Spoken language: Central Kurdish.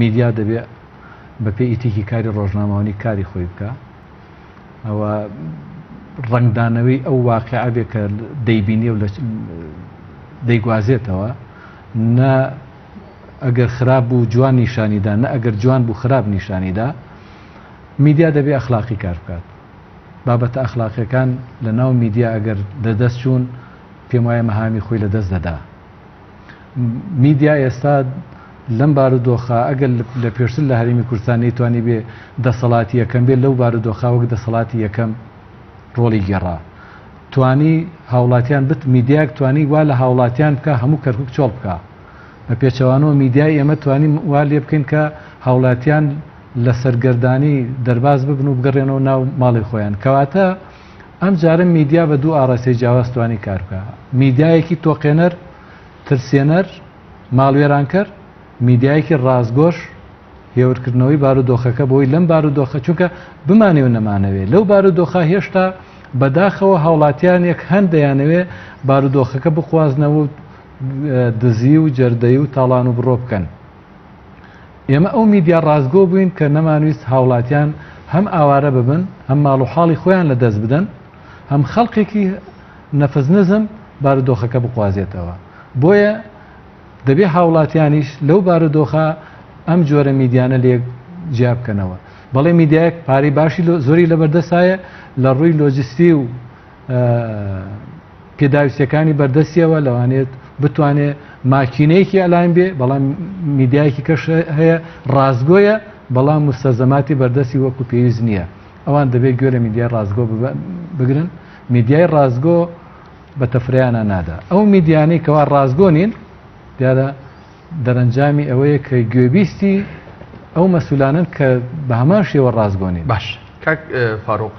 میدیا دەبێت بەپێی ئیتیکی کاری ڕۆژنامەوانی کاری خۆی بکە ئەوە ڕنگدانەوەی ئەو واقعە بێ کە دەیبینی و دەیگوازێتەوە نە ئەگەر خراپ بوو جوان نیشانیدا نە ئەگەر جوان بوو خراپ نیشانیدا میدیا دەبێت ئەخلاقی کار بکات بابەتە ئەخلاقیەکان لە ناو میدیا ئەگەر دەدەست چوون پێم وایە مەهامی خۆی لەدەست دەدا میدیا ئێستا لەم بارودۆخە ئەگەر لە پێشتر لە هەرێمی کوردستان نەیتوانی بێ دەسەڵاتی یەکەم بێت لەو بارودۆخە وەک دەسەڵاتی یەکەم ڕۆڵی گێڕا توانی هاوڵاتیان بت میدیاک توانی وا لە هاوڵاتیان بکە هەموو کەرکک چۆڵ بکە بە پێچەوانەوە میدیای ئێمە توانین وا لێ بکەین کە هاوڵاتیان لە سەرگەردانی دەرباز ببن و بگەڕێنەوە ناو ماڵی خۆیان کەواتە ئەم جارە میدیا بە دوو ئاڕاستەی جیاواز توانی کار بکە میدیایەکی تۆقێنەر ترسێنەر ماڵوێرانکەر میدیایەکی ڕازگۆش هێورکردنەوەی بارودۆخەکە بۆی لەم بارودۆخە چونکە بمانێ و نەمانەوێت لەو بارودۆخە هێشتا بەداخەوە هاوڵاتیان یەک هەندەیانەوێ بارودۆخەکە بخوازنەوە و دزی و جەردەی و تاڵان و بڕۆ بکەن ئێمە ئەو میدیا ڕازگۆ بووین کە نەمانویست هاوڵاتیان هەم ئاوارە ببن هەم ماڵ و حاڵی خۆیان لە دەست بدەن هەم خەڵقێکی نەفز نزم بارودۆخەکە بخوازێتەوە بۆیە دەبێ هاوڵاتیانیش لەو بارودۆخە ئەم جۆرە میدیانە لێک جیا بکەنەوە بەڵێ میدیایەک پارەی باشی زۆری لەبەردەستایە لە ڕووی لۆجستی و پێداویستەکانی بەردەستیەوە لەوانێت بتوانێت ماکینەیەکی ئەلاین بێ بەڵام میدیایەکی کەش هەیە ڕازگۆیە بەڵام مستەزەماتی بەردەستی وەکو پێویست نییە ئەوان دەبێت گوێ لە میدیای ڕازگۆ بگرن میدیای ڕازگۆ بە تەفریانە نادا ئەو میدیانەی کەوا ڕازگۆ نین دیارە دەرەنجامی ئەوەیە کە گوێبیستی ئەو مەسئولانن کە بە هەمان شێوە ڕازگۆ نین باش کاک فاروق